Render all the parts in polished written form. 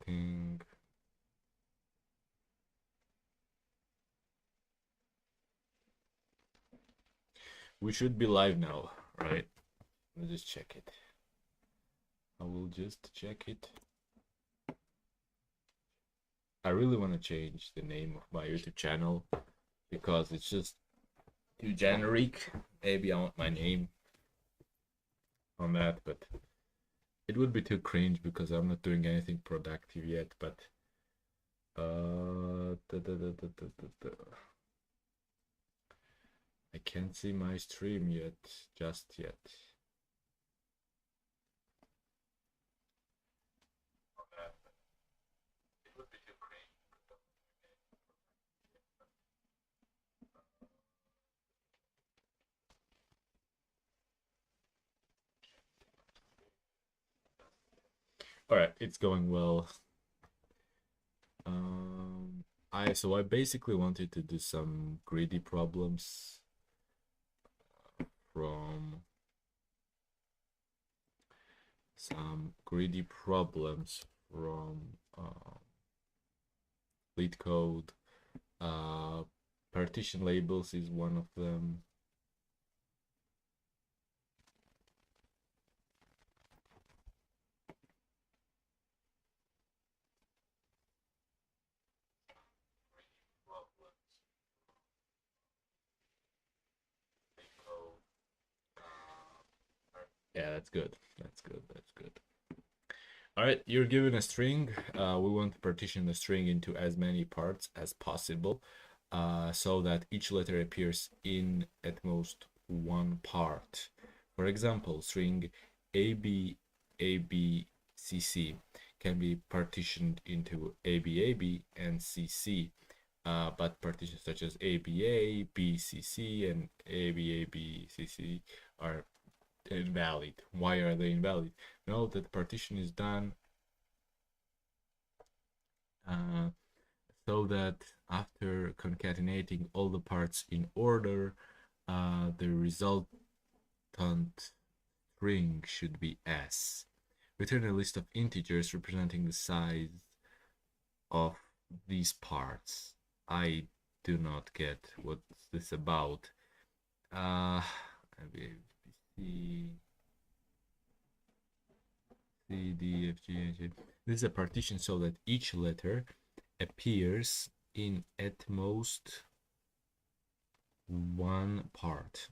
Starting. We should be live now, right? Let's just check it. I will just check it. I really want to change the name of my YouTube channel because it's just too generic. Maybe I want my name on that, but it would be too cringe because I'm not doing anything productive yet. But I can't see my stream yet, just yet. All right, it's going well. I basically wanted to do some greedy problems from Leetcode. Partition labels is one of them. Yeah, that's good. That's good. That's good. All right, you're given a string. We want to partition the string into as many parts as possible, so that each letter appears in at most one part. For example, string AB, AB, CC can be partitioned into AB, AB, and CC. But partitions such as ABA, BCC, and ABA, BCC are invalid. Why are they invalid? Note that partition is done so that after concatenating all the parts in order, the resultant string should be S. Return a list of integers representing the size of these parts. I do not get what's this about. C, D, F, G, H. This is a partition so that each letter appears in at most one part.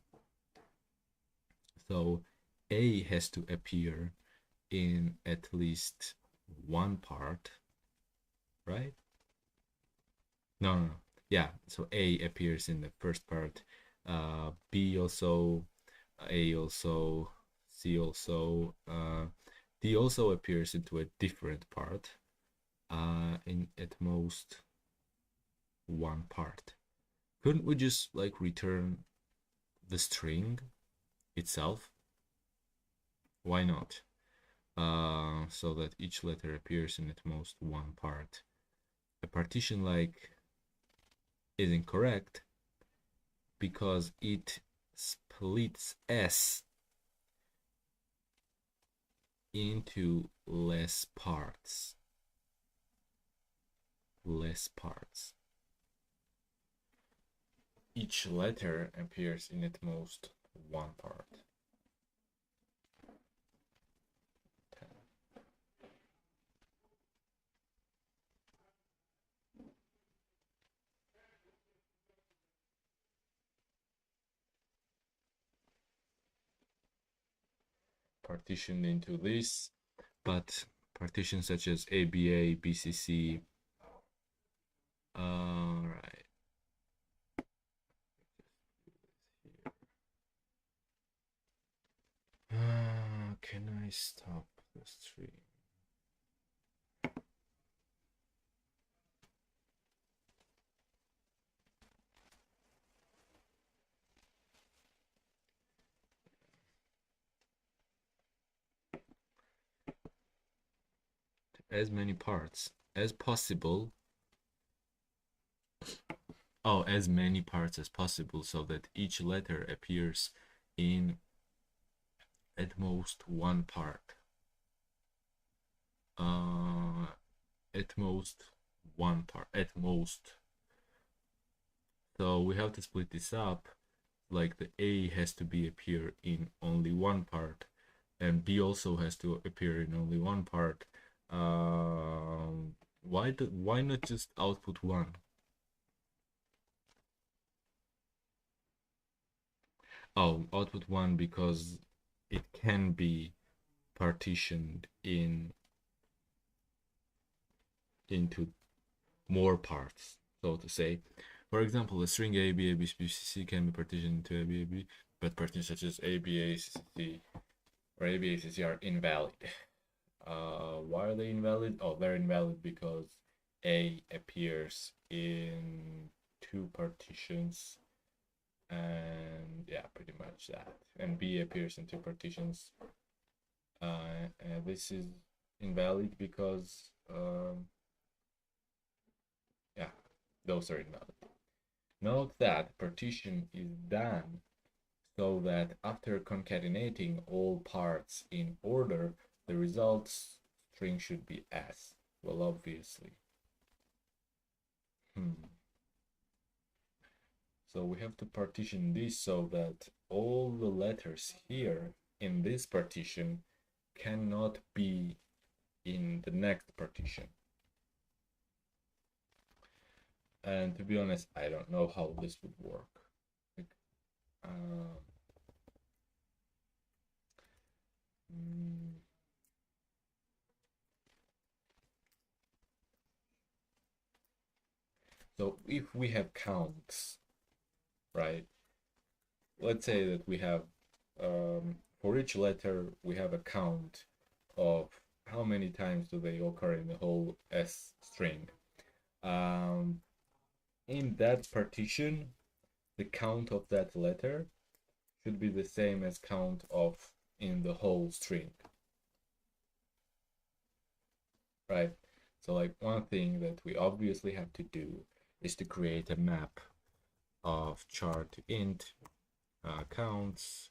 So A has to appear in at least one part, right? No. Yeah, so A appears in the first part, B also, A also, C also, D also appears into a different part, in at most one part. Couldn't we just like return the string itself? Why not? So that each letter appears in at most one part. A partition like is incorrect because it splits S into less parts. Each letter appears in at most one part. Partitioned into this, but partitions such as ABA, BCC. All right. Can I stop the stream? As many parts as possible. Oh, as many parts as possible so that each letter appears in at most one part. at most one part, at most. So we have to split this up. Like the A has to be appear in only one part, and B also has to appear in only one part. Why not just output one? Oh, output one because it can be partitioned into more parts, so to say. For example, a string A, B, A, B, C, C can be partitioned into A, B, A, B, but partitions such as A, B, A, C, C, or A, B, A, C, C are invalid. Why are they invalid? Oh, they're invalid because A appears in two partitions, and yeah, pretty much that. And B appears in two partitions. And this is invalid because yeah, those are invalid. Note that partition is done so that after concatenating all parts in order, the result string should be S. Well, obviously. So we have to partition this so that all the letters here in this partition cannot be in the next partition. And to be honest, I don't know how this would work. Like, so if we have counts, right? Let's say that we have, for each letter, we have a count of how many times do they occur in the whole S string. In that partition, the count of that letter should be the same as count of in the whole string, right? So like one thing that we obviously have to do is to create a map of char to int counts,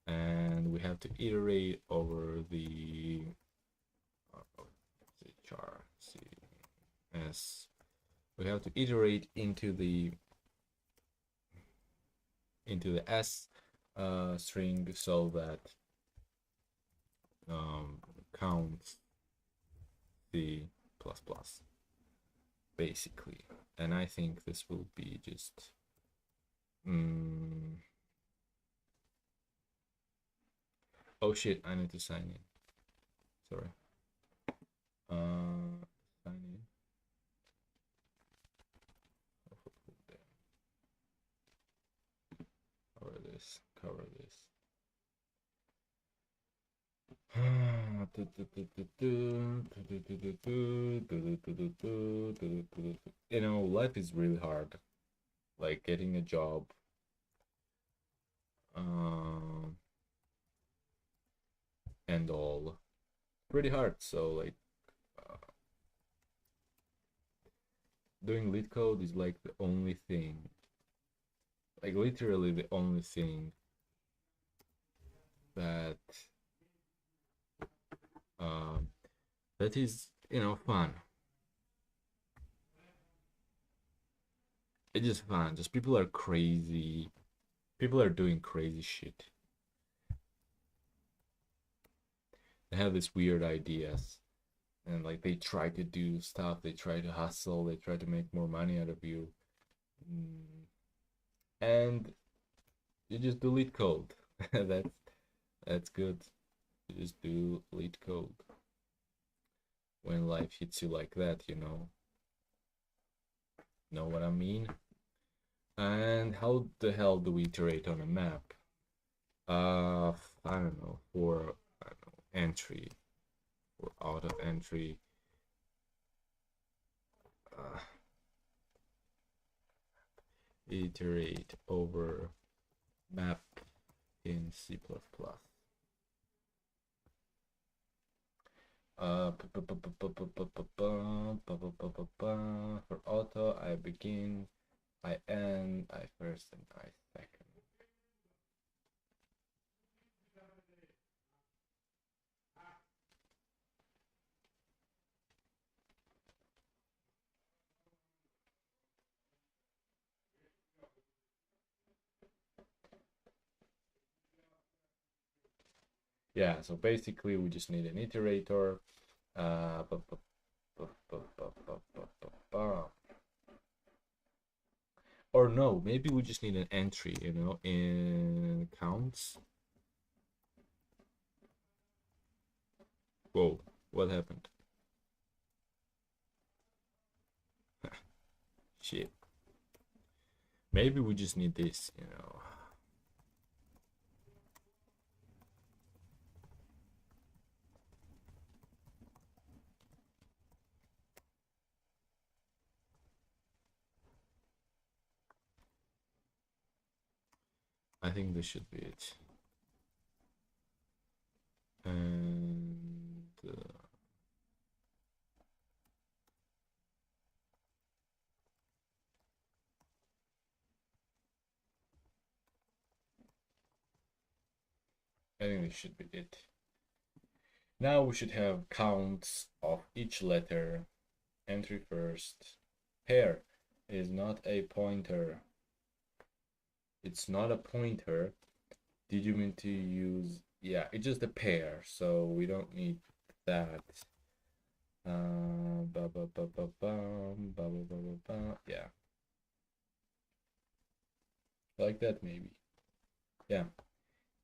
and we have to iterate over the char cs. We have to iterate into the S string so that counts the plus plus basically. And I think this will be just oh shit, I need to sign in. Sorry. Sign in. Cover this. You know, life is really hard. Like getting a job. And all. Pretty hard. So like doing Leetcode is like the only thing. Like literally the only thing that that is, you know, fun. It's just fun. Just people are crazy. People are doing crazy shit. They have these weird ideas, and like they try to do stuff. They try to hustle. They try to make more money out of you, and you just do Leetcode. That's good. You just do Leetcode when life hits you like that, you know. Know what I mean? And how the hell do we iterate on a map? I don't know, for entry, for out of entry. Iterate over map in C++. For auto, I begin, I end, I first, and I second. Yeah, so basically we just need an iterator. Or no, maybe we just need an entry, you know, in counts. Whoa, what happened? Shit. Maybe we just need this, you know. I think this should be it. And I think this should be it. Now we should have counts of each letter. Entry first. Pair is not a pointer. It's not a pointer. Did you mean to use? Yeah, it's just a pair, so we don't need that. Yeah, like that maybe. Yeah.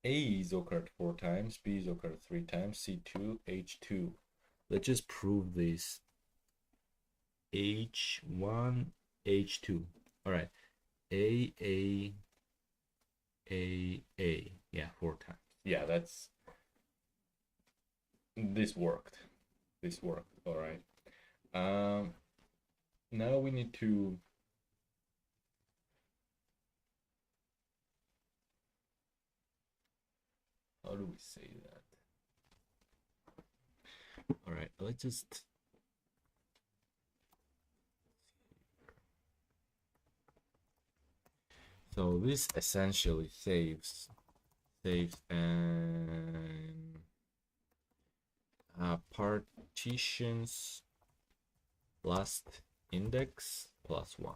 A is occurred 4 times, B is occurred 3 times, C2, H2. Let's just prove this. H1, H2. All right. A. Yeah, 4 times. Yeah, that's... This worked. This worked. All right. Now we need to... How do we say that? All right, let's just... So this essentially saves and partitions last index plus 1.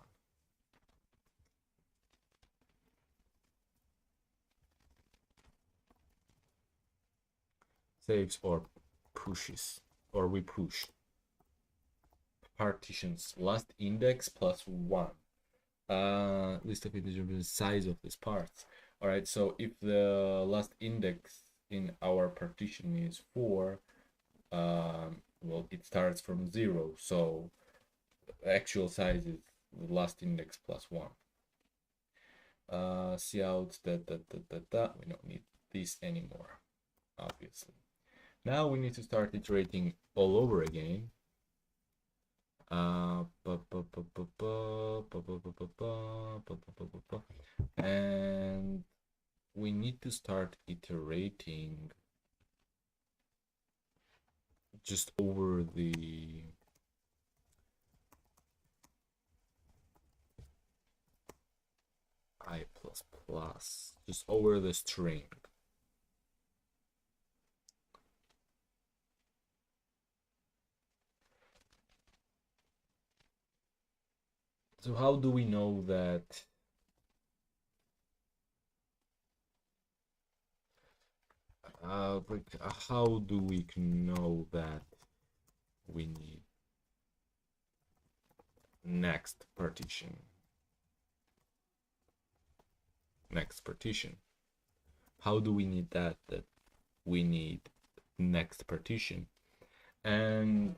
Saves or pushes, or we push. Partitions last index plus 1. List of integers, the size of this part. All right, so if the last index in our partition is 4, well, it starts from 0, so the actual size is the last index plus 1. Cout we don't need this anymore, obviously. Now we need to start iterating all over again. And we need to start iterating just over the I++, just over the string. So how do we know that how do we know that we need next partition? How do we need that we need next partition? And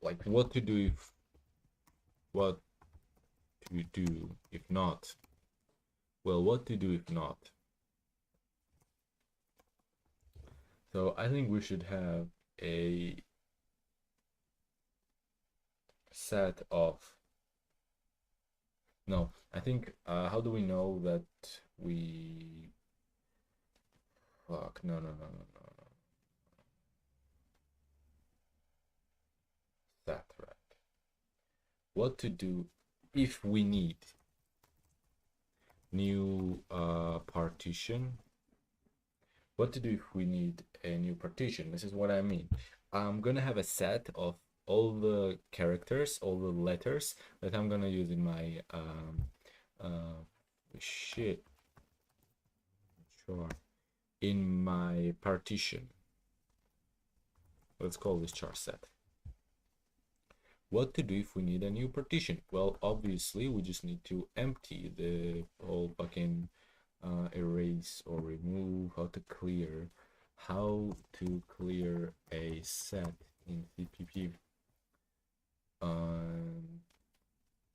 like what to do if not? Well, what to do if not? So I think we should have a set of... No, I think how do we know that we... Fuck, no. That right. What to do if we need new partition? What to do if we need a new partition? This is what I mean. I'm gonna have a set of all the characters, all the letters that I'm gonna use in my shit sure in my partition. Let's call this char set. What to do if we need a new partition? Well, obviously we just need to empty the whole fucking erase or remove. How to clear a set in CPP.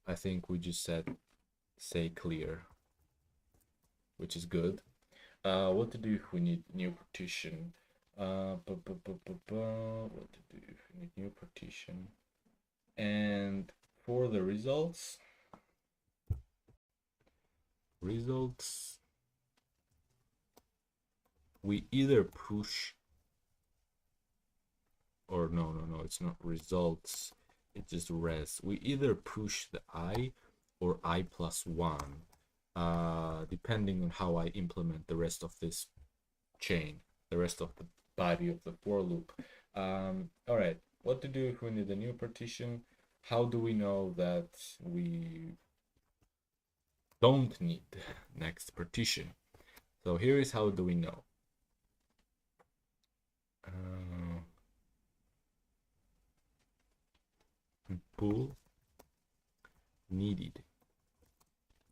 I think we just say clear, which is good. What to do if we need new partition? What to do if we need new partition? And for the results, we either push, or no, it's not results, it's just res. We either push the I or I plus 1, depending on how I implement the rest of this chain, the rest of the body of the for loop. All right, what to do if we need a new partition? How do we know that we don't need next partition? So here is how do we know. Bool needed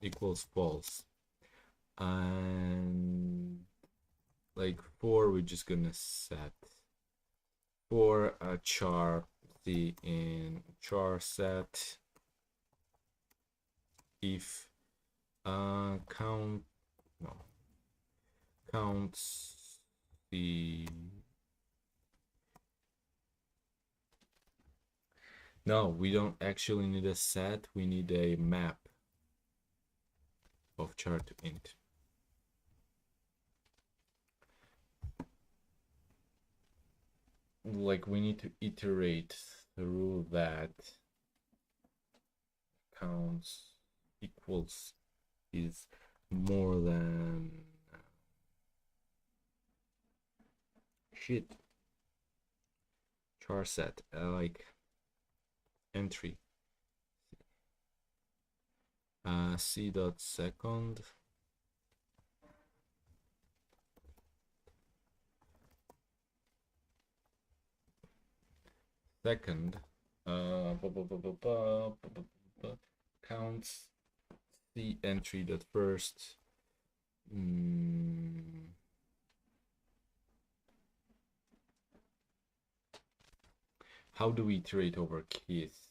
equals false, and like for we're just gonna set for a char the in char set if counts the no, we don't actually need a set, we need a map of char to int. Like we need to iterate through that counts equals is more than shit char set like entry c dot second counts the entry that first how do we iterate over keys?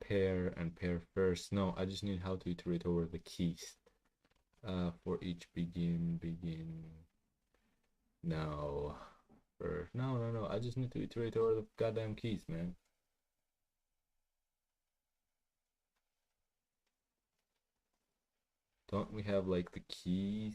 Pair and pair first. No, I just need how to iterate over the keys. For each begin. No. No. I just need to iterate over the goddamn keys, man. Don't we have like the keys?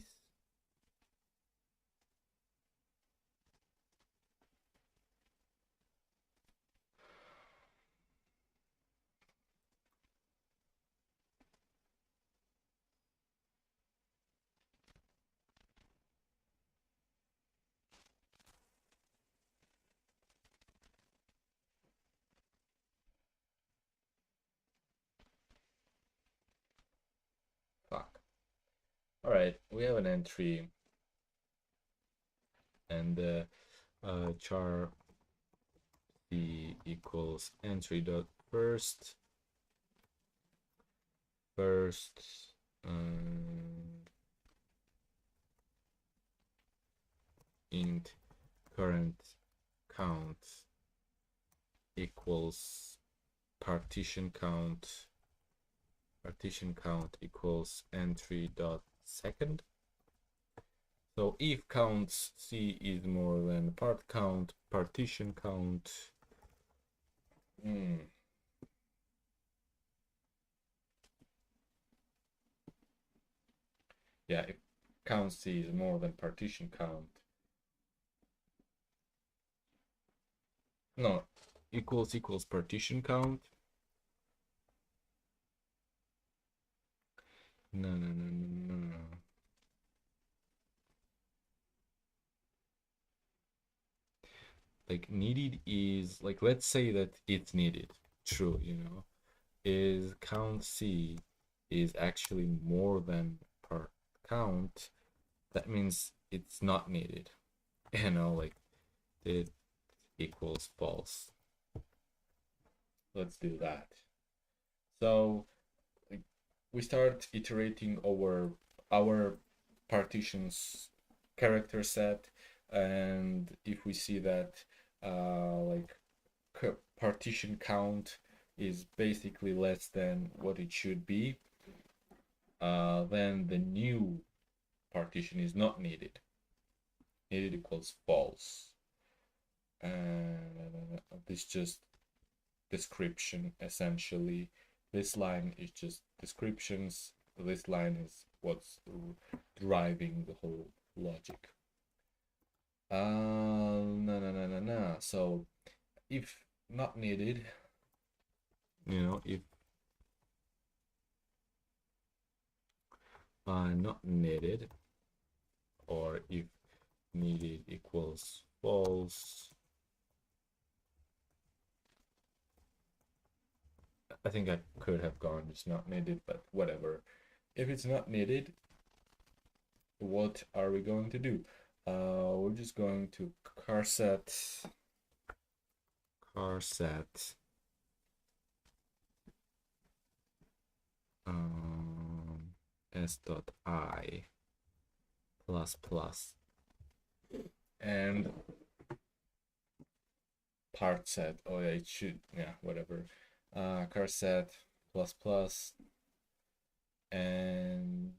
Fuck. All right, we have an entry and char c equals entry dot first int current count equals partition count equals entry dot second. So if counts c is more than part count, partition count. Yeah, if count c is more than partition count. No, equals partition count. No, no, no, no, no, no. Like needed is like, let's say that it's needed. True, you know, is count C is actually more than part count. That means it's not needed. You know, like it equals false. Let's do that. So like, we start iterating over our partitions character set, and if we see that like partition count is basically less than what it should be, then the new partition is not needed. Needed equals false. And this just description essentially. This line is just descriptions. This line is what's driving the whole logic. No, no, no, no, no. So if not needed, you know, if not needed, or if needed equals false, I think I could have gone it's not needed, but whatever. If it's not needed, what are we going to do? We're just going to charset s dot I plus plus and part set. Oh yeah, it should, yeah, whatever. Charset plus plus, and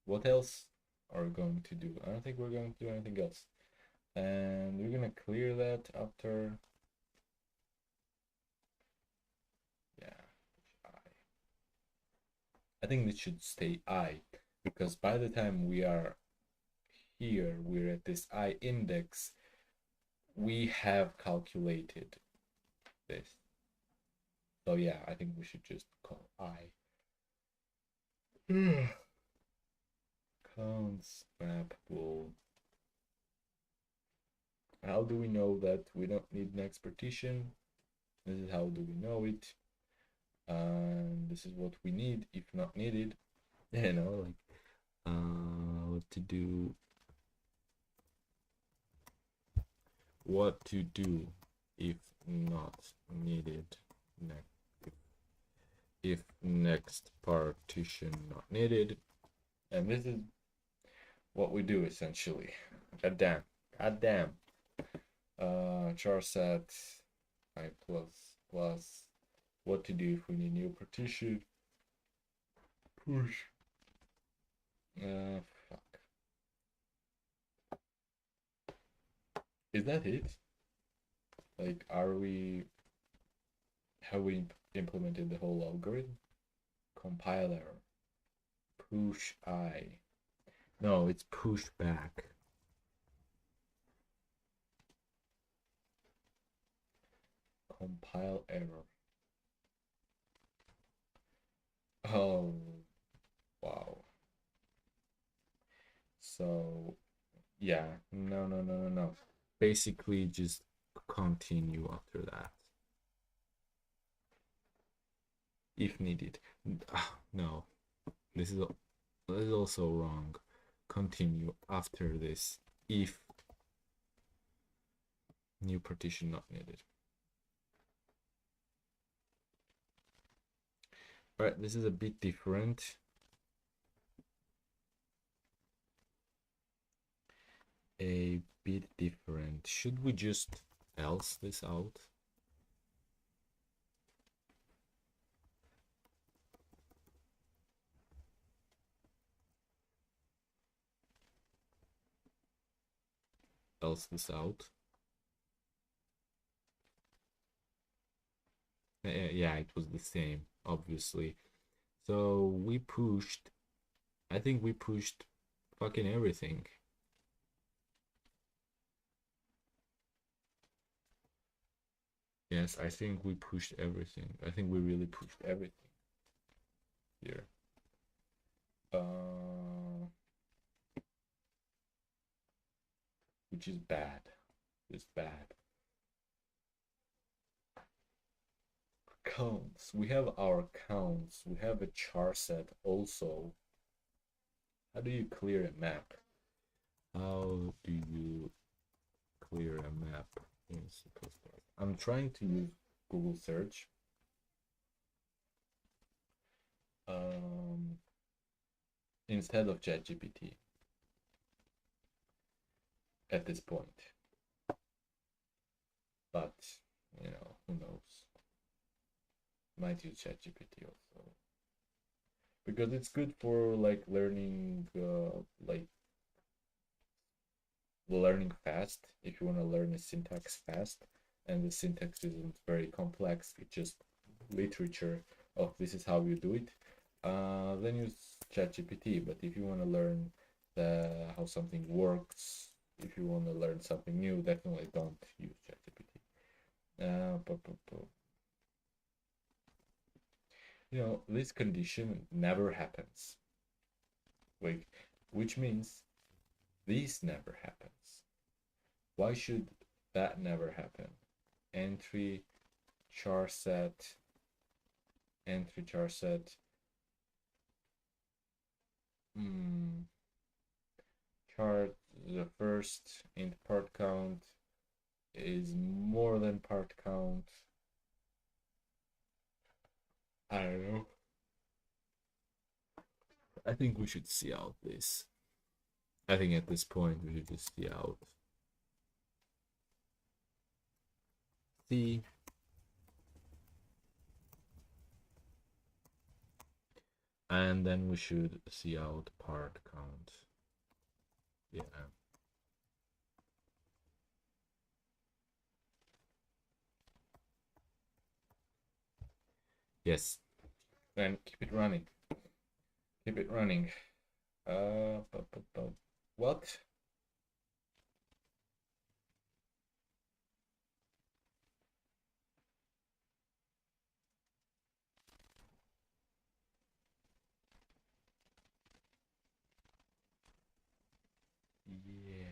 what else are we going to do? I don't think we're going to do anything else. And we're gonna clear that after. Yeah, I think this should stay I, because by the time we are here, we're at this I index, we have calculated this. So yeah, I think we should just call I. Counts map bool. How do we know that we don't need next partition? This is how do we know it. And this is what we need if not needed. You know, like what to do. What to do if not needed. If next partition not needed. And this is what we do essentially. God damn. Char set I plus what to do if we need new partition. Push. Fuck. Is that it? Like, have we implemented the whole algorithm? Compile error. Push I. No, it's push back. Compile error. Oh, wow. So, yeah, no. Basically, just continue after that. If needed. No, this is also wrong. Continue after this if new partition not needed. All right, this is a bit different. A bit different. Should we just else this out? Else this out? Yeah, it was the same, obviously. So we pushed, I think we pushed fucking everything. Yes, I think we pushed everything. I think we really pushed everything here. uh, which is bad. It's bad. Counts. We have our counts. We have a char set also. How do you clear a map? How do you clear a map in C++? I'm trying to use Google search. Instead of ChatGPT at this point. But, you know, who knows? Might use ChatGPT also. Because it's good for like learning learning fast if you want to learn a syntax fast, and the syntax isn't very complex, it's just literature of this is how you do it, then use ChatGPT. But if you want to learn how something works, if you want to learn something new, definitely don't use ChatGPT. You know, this condition never happens, like, which means this never happens. Why should that never happen? Entry char set, entry char set. Chart, the first int part count is more than part count. I don't know. I think we should see out this. I think at this point we should just see out. See. And then we should see out part count. Yeah. Yes. Then keep it running. Keep it running. What? Yeah.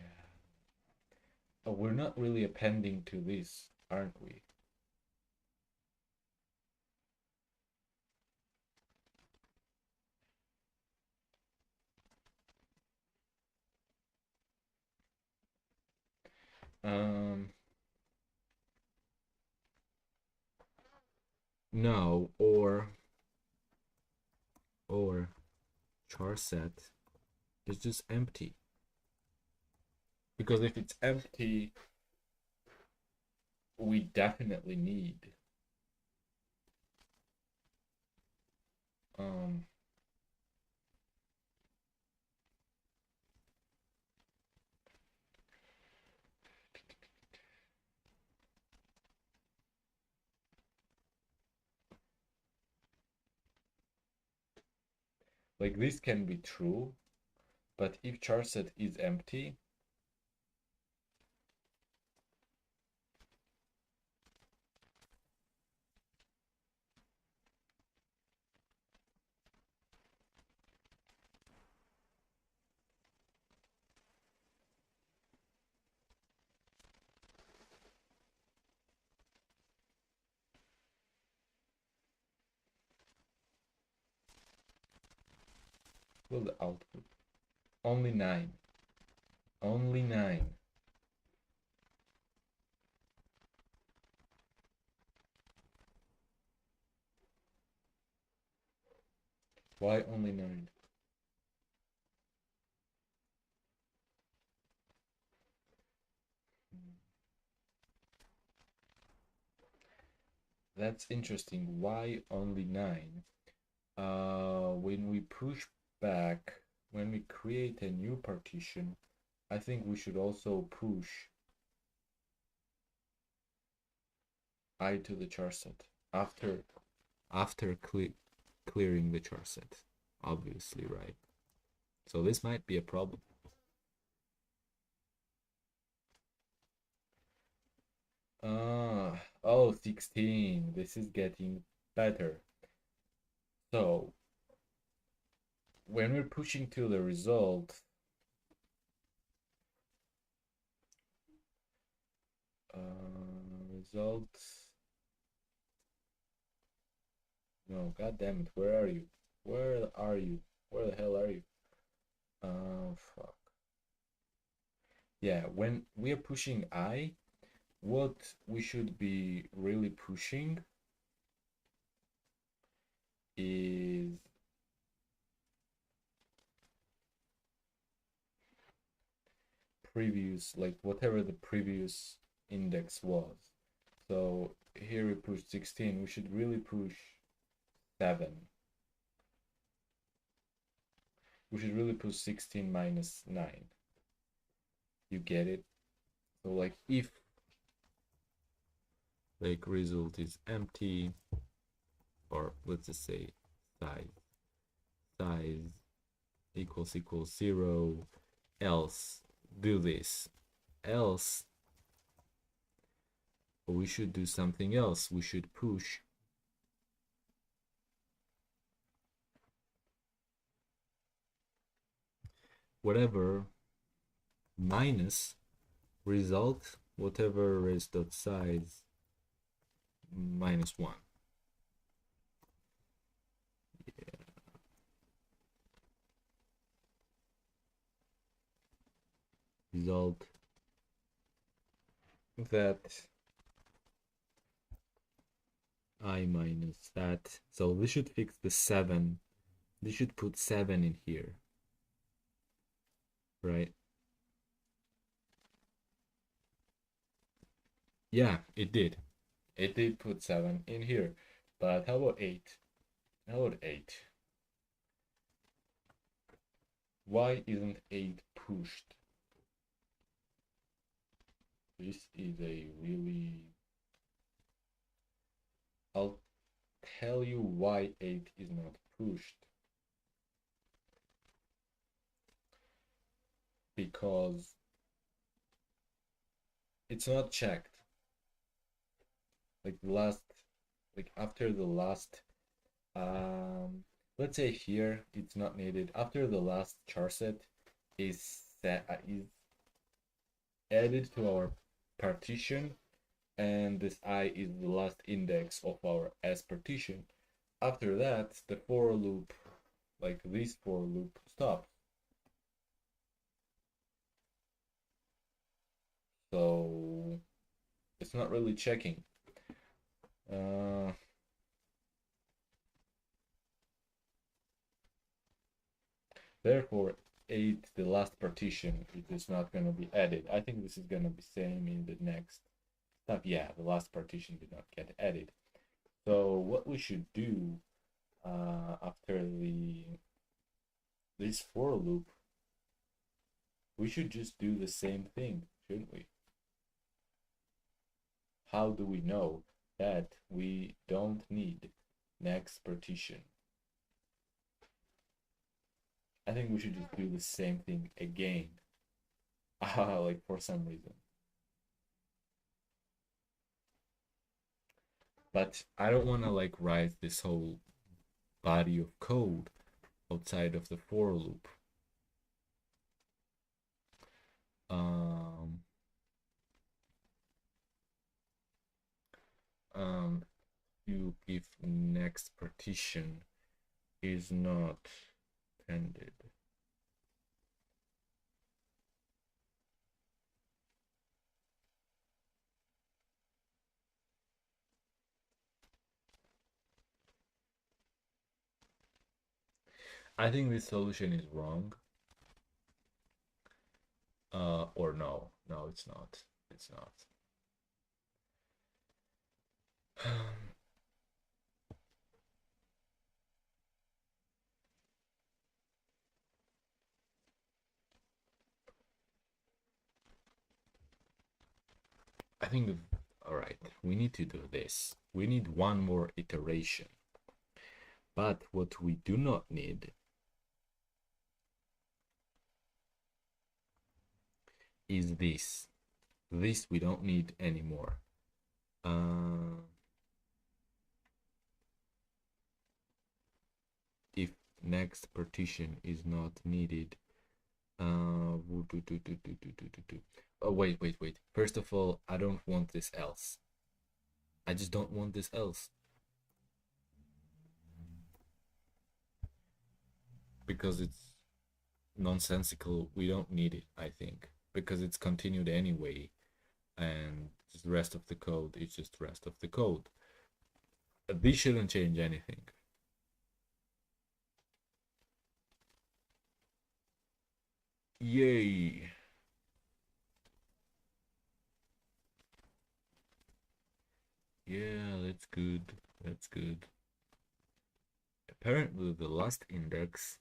Oh, we're not really appending to this, aren't we? No, or char set is just empty. Because if it's empty, we definitely need like this can be true, but if char set is empty, well, the output only 9. Only 9. Why only 9? That's interesting. Why only 9? When we push back, when we create a new partition, I think we should also push I to the char set after clearing the char set, obviously, right? So this might be a problem. Oh, 16. This is getting better. So when we're pushing to the result, result, no, god damn it, where are you? Where are you? Where the hell are you? Fuck. Yeah, when we are pushing I, what we should be really pushing is previous, like whatever the previous index was. So here we push 16, we should really push 7. We should really push 16 minus 9. You get it? So like if like result is empty, or let's just say size equals 0, else do this, else we should do something else. We should push whatever minus result, whatever res dot size minus 1. Yeah. Result that I minus that. So this should fix the 7. This should put 7 in here, right? Yeah, it did. It did put 7 in here. But how about 8? How about 8? Why isn't 8 pushed? This is a really... I'll tell you why 8 is not pushed. Because it's not checked. Like after the last, let's say here it's not needed. After the last char set is added to our partition, and this I is the last index of our S partition. After that, the for loop, like this for loop, stops. So it's not really checking. Therefore, 8, the last partition, it is not going to be added. I think this is going to be same in the next stuff. Yeah, the last partition did not get added. So what we should do after this for loop, we should just do the same thing, shouldn't we? How do we know that we don't need next partition? I think we should just do the same thing again. Like for some reason. But I don't want to like write this whole body of code outside of the for loop. If next partition is not ended. I think this solution is wrong. Or no, it's not. It's not. I think, all right, we need to do this. We need one more iteration. But what we do not need is this. This we don't need anymore. If next partition is not needed. Oh, wait. First of all, I don't want this else. I just don't want this else. Because it's nonsensical. We don't need it, I think. Because it's continued anyway. And the rest of the code is just the rest of the code. This shouldn't change anything. Yay! Yeah, that's good. That's good. Apparently the last index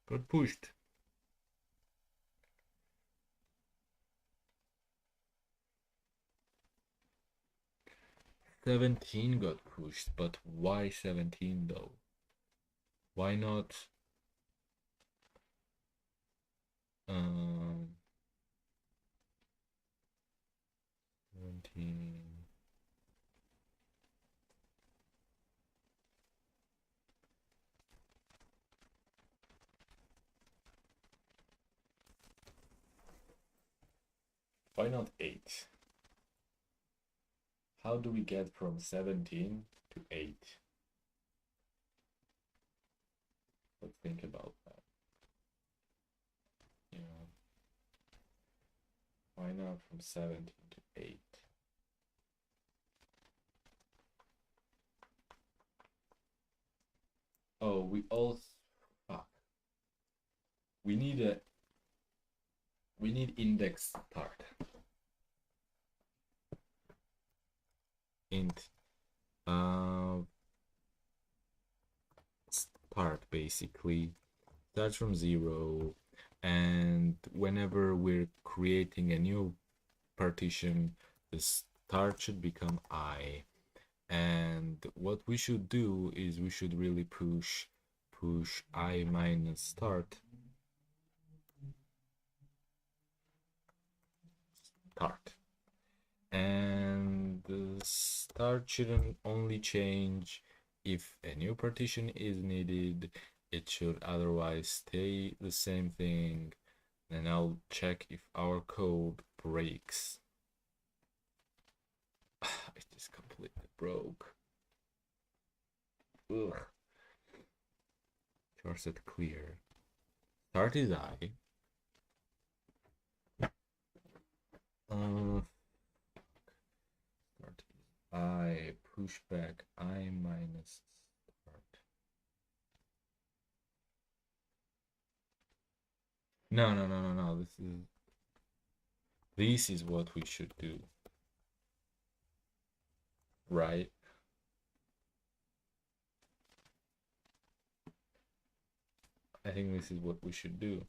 got pushed. '17 got pushed, but why 17 though? Why not 17? Why not 8? How do we get from 17 to 8? Let's think about that. You know, why not from 17 to 8? Oh, we all fuck. We need index start. Int start basically starts from 0, and whenever we're creating a new partition, the start should become I. And what we should do is we should really push I minus start and the start shouldn't only change if a new partition is needed. It should otherwise stay the same thing. And I'll check if our code breaks. It just completely broke. Ugh. Char set clear. Start is I. Start is I. Push back I minus start. No. This is what we should do. Right? I think this is what we should do.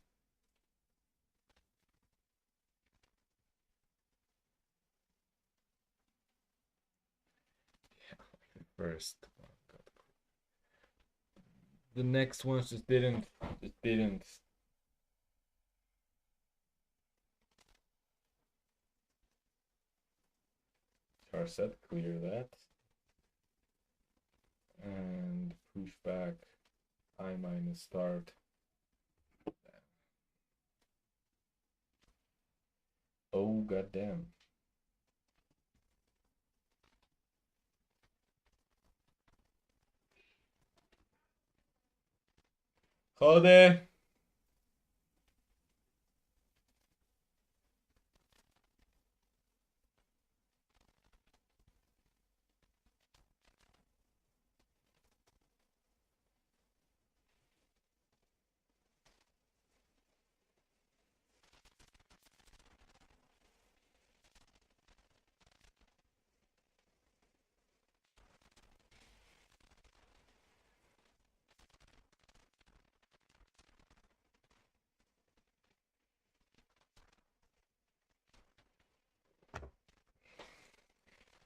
Yeah, like the first one. The next ones just didn't. Char set, clear that. And push back I minus start. Oh goddamn. Jode.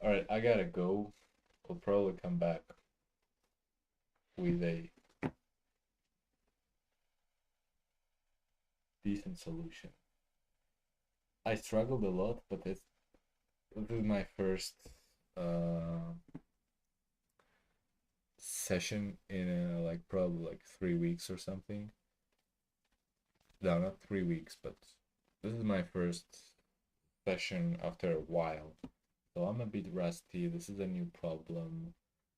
All right, I gotta go. We'll probably come back with a decent solution. I struggled a lot, but this is my first session in like probably like 3 weeks or something. No, not 3 weeks, but this is my first session after a while. So I'm a bit rusty. This is a new problem.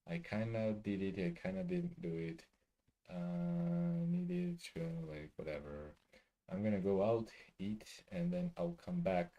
I kind of did it, I kind of didn't do it. Needed to, like, whatever. I'm gonna go out, eat, and then I'll come back